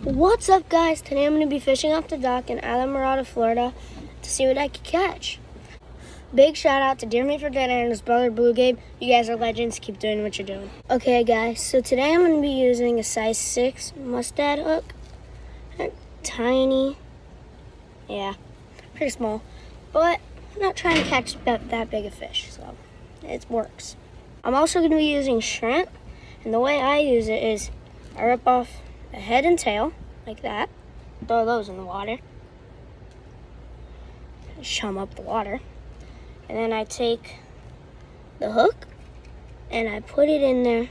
What's up, guys? Today I'm going to be fishing off the dock in Islamorada, Florida to see what I can catch. Big shout out to Dear Me for Dead and his brother Blue Gabe. You guys are legends. Keep doing what you're doing. Okay, guys, so today I'm going to be using a size 6 mustad hook. Tiny. Yeah, pretty small. But I'm not trying to catch that big a fish, so it works. I'm also going to be using shrimp, and the way I use it is I rip off the head and tail, like that. Throw those in the water. Chum up the water. And then I take the hook and I put it in there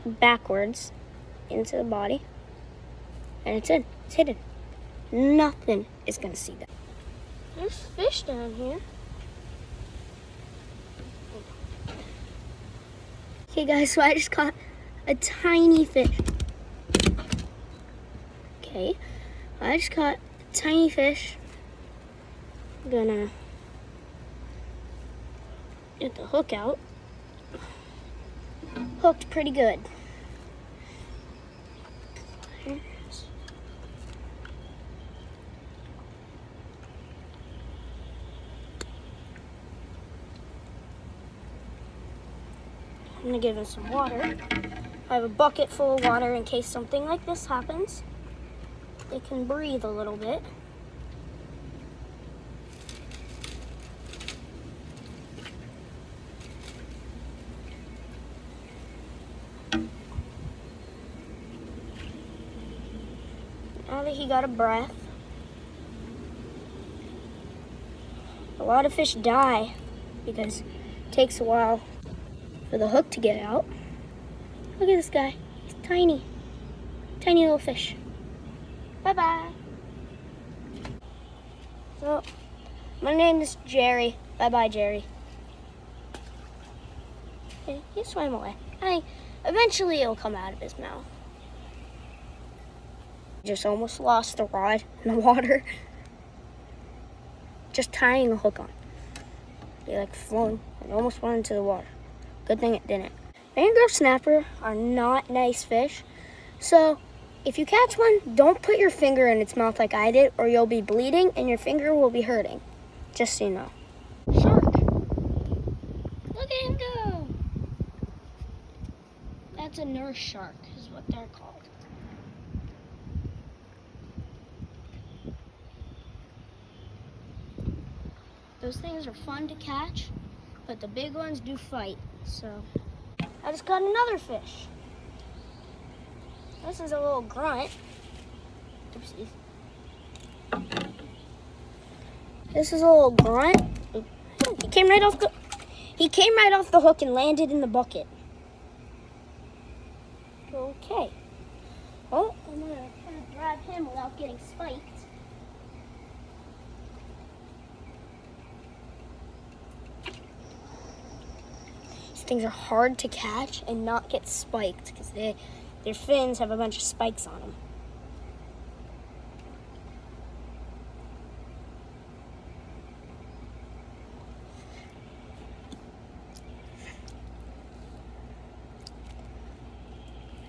backwards into the body. And it's in. It's hidden. Nothing is going to see that. There's fish down here. Okay, guys, so I just caught a tiny fish. Okay, I just caught a tiny fish. I'm gonna get the hook out. Hooked pretty good. I'm gonna give him some water. I have a bucket full of water in case something like this happens. They can breathe a little bit. Now that he got a breath, a lot of fish die because it takes a while for the hook to get out. Look at this guy. He's tiny. Tiny little fish. Bye-bye. So, my name is Jerry. Bye-bye, Jerry. Okay, he swam away. Eventually it'll come out of his mouth. Just almost lost the rod in the water. Just tying the hook on. He like flown and almost went into the water. Good thing it didn't. Mangrove snapper are not nice fish. So if you catch one, don't put your finger in its mouth like I did, or you'll be bleeding and your finger will be hurting. Just so you know. Shark. Look at him go. That's a nurse shark is what they're called. Those things are fun to catch, but the big ones do fight. So I just got another fish. This is a little grunt. Oopsies. This is a little grunt. He came right off the hook and landed in the bucket. Okay. Oh, I'm gonna try to grab him without getting spiked. These things are hard to catch and not get spiked because their fins have a bunch of spikes on them.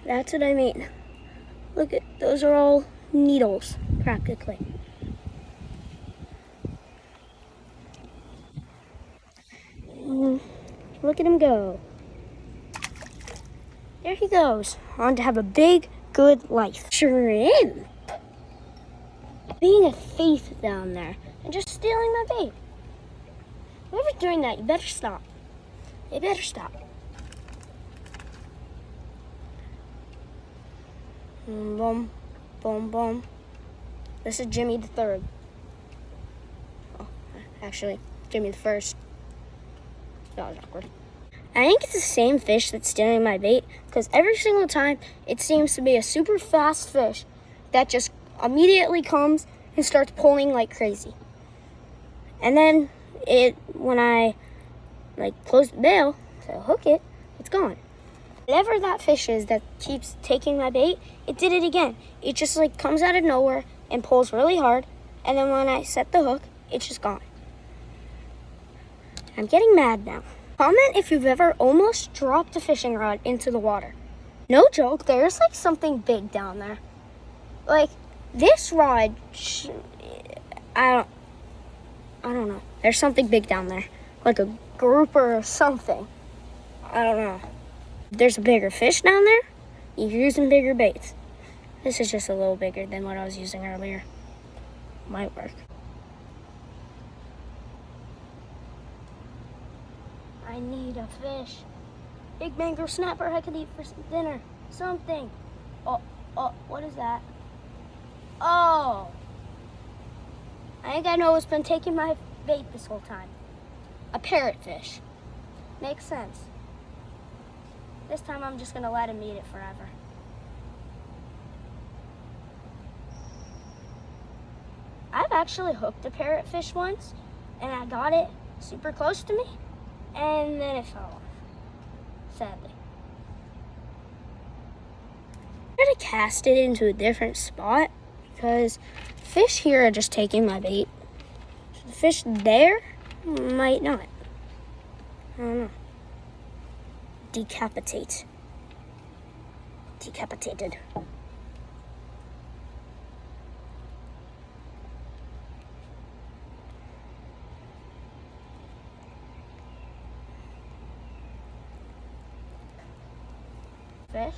That's what I mean. Look at those are all needles, practically. Look at him go. There he goes, on to have a big, good life. Shrimp! Being a thief down there and just stealing my bait. Whoever's doing that, you better stop. You better stop. Boom, boom, boom. This is Jimmy the Third. Oh, actually, Jimmy the First. That was awkward. I think it's the same fish that's stealing my bait because every single time it seems to be a super fast fish that just immediately comes and starts pulling like crazy. And then when I close the bail to hook it, it's gone. Whatever that fish is that keeps taking my bait, it did it again. It just comes out of nowhere and pulls really hard, and then when I set the hook, it's just gone. I'm getting mad now. Comment if you've ever almost dropped a fishing rod into the water. No joke, there's like something big down there. Like this rod, I don't know. There's something big down there, like a grouper or something. I don't know. There's a bigger fish down there. You're using bigger baits. This is just a little bigger than what I was using earlier. Might work. I need a fish. Big mangrove snapper I could eat for dinner. Something. Oh, what is that? Oh. I think I know what's been taking my bait this whole time. A parrotfish. Makes sense. This time I'm just gonna let him eat it forever. I've actually hooked a parrotfish once, and I got it super close to me, and then it fell off, sadly. I'm gonna cast it into a different spot because fish here are just taking my bait. The fish there might not. I don't know. Decapitated. Fish.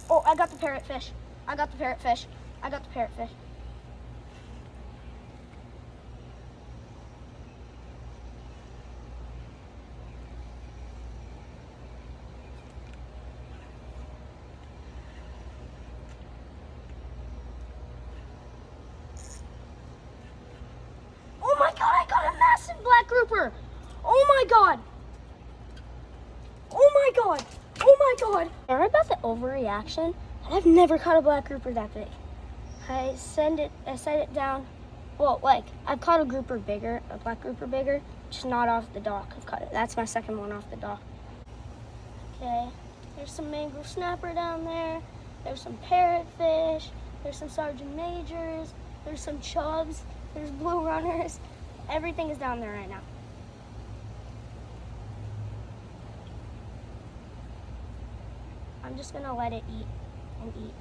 Oh, I got the parrotfish. I got the parrotfish. Oh my god, I got a massive black grouper. Oh my god. Sorry about the overreaction. I've never caught a black grouper that big. I set it down. Well, like, I've caught a black grouper bigger, just not off the dock. I've caught it. That's my second one off the dock. Okay, there's some mangrove snapper down there. There's some parrotfish. There's some sergeant majors. There's some chubs. There's blue runners. Everything is down there right now. I'm just gonna let it eat and eat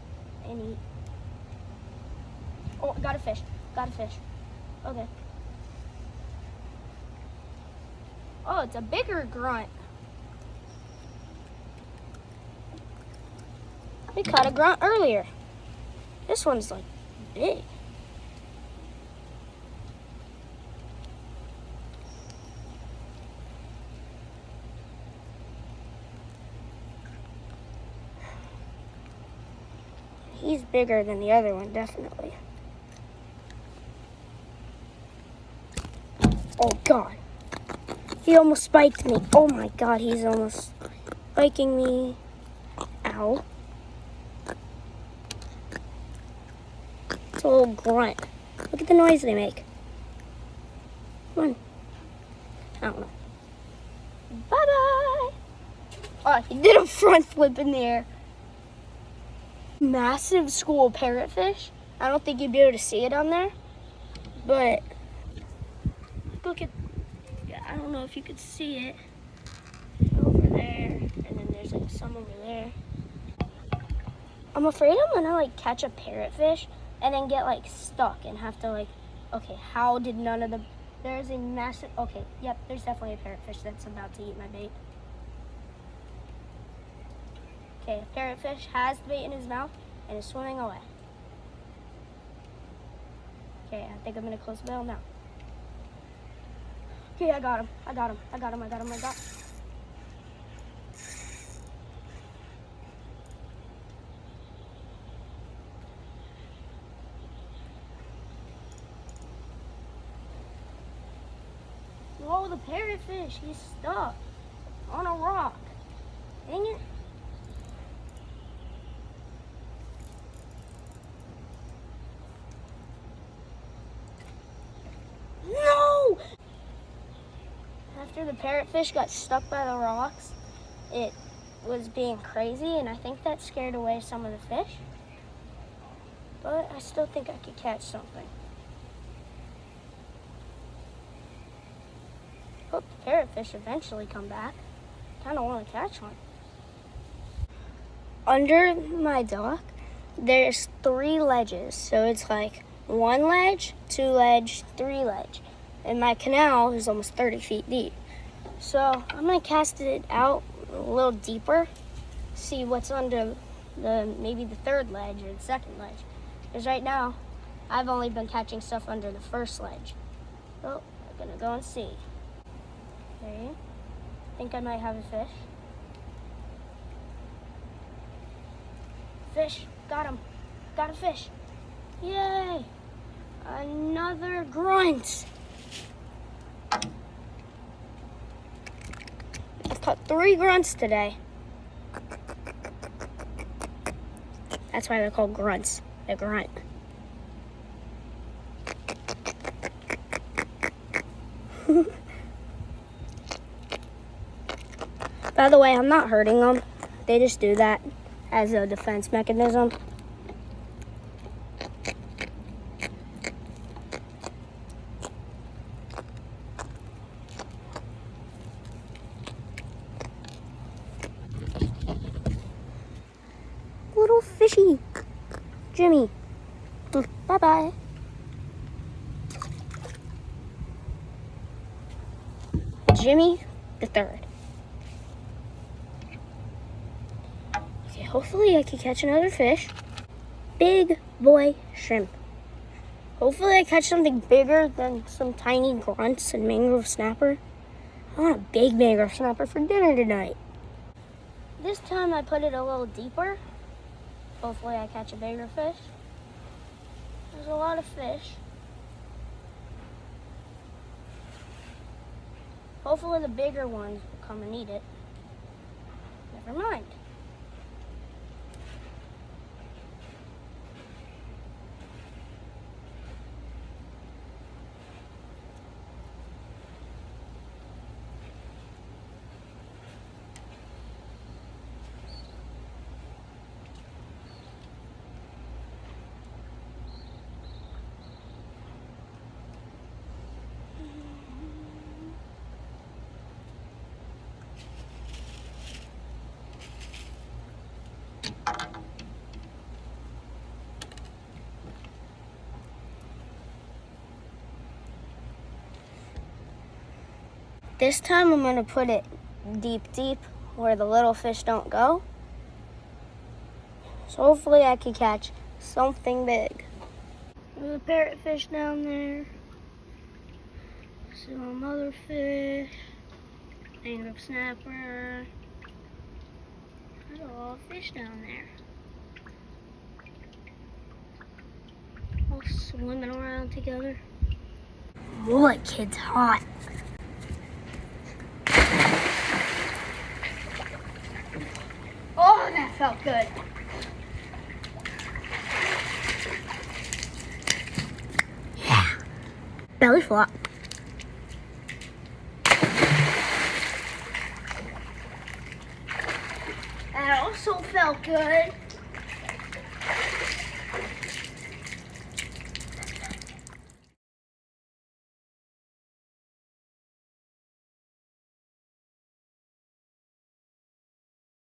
and eat. Oh, got a fish. Okay. Oh, it's a bigger grunt. We caught a grunt earlier. This one's like big. He's bigger than the other one, definitely. Oh God. He almost spiked me. Oh my God, he's almost spiking me. Ow. It's a little grunt. Look at the noise they make. Come on. I don't know. Bye-bye. Oh, he did a front flip in the air. Massive school parrotfish. I don't think you'd be able to see it on there, but look at, I don't know if you could see it over there, and then there's like some over there. I'm afraid I'm gonna like catch a parrotfish and then get like stuck and have to like, okay, how did none of the, there's a massive, okay, yep, there's definitely a parrotfish that's about to eat my bait. Okay, a parrotfish has the bait in his mouth and is swimming away. Okay, I think I'm gonna close the bell now. Okay, I got him. Whoa, the parrotfish, he's stuck on a rock. Dang it. No! After the parrotfish got stuck by the rocks, it was being crazy, and I think that scared away some of the fish. But I still think I could catch something. Hope the parrotfish eventually come back. Kind of want to catch one. under my dock, there's 3 ledges. So it's like 1 ledge, 2 ledge, 3 ledge. And my canal is almost 30 feet deep. So I'm gonna cast it out a little deeper, see what's under maybe the 3rd ledge or the 2nd ledge. Because right now, I've only been catching stuff under the 1st ledge. So I'm gonna go and see. Okay, think I might have a fish. Fish, got him. Got a fish. Yay! Another grunt. I've caught 3 grunts today. That's why they're called grunts. A grunt. By the way, I'm not hurting them. They just do that as a defense mechanism. Little fishy. Jimmy. Bye-bye. Jimmy the 3rd. Okay, hopefully I can catch another fish. Big boy shrimp. Hopefully I catch something bigger than some tiny grunts and mangrove snapper. I want a big mangrove snapper for dinner tonight. This time I put it a little deeper. Hopefully I catch a bigger fish. There's a lot of fish. Hopefully the bigger ones will come and eat it. Never mind. This time I'm going to put it deep where the little fish don't go. So hopefully I can catch something big. There's a parrotfish down there. Some other fish. Mangrove snapper. There's a lot of fish down there. All swimming around together. Mullet kid's hot. Oh, that felt good. Yeah. Belly flop. That also felt good.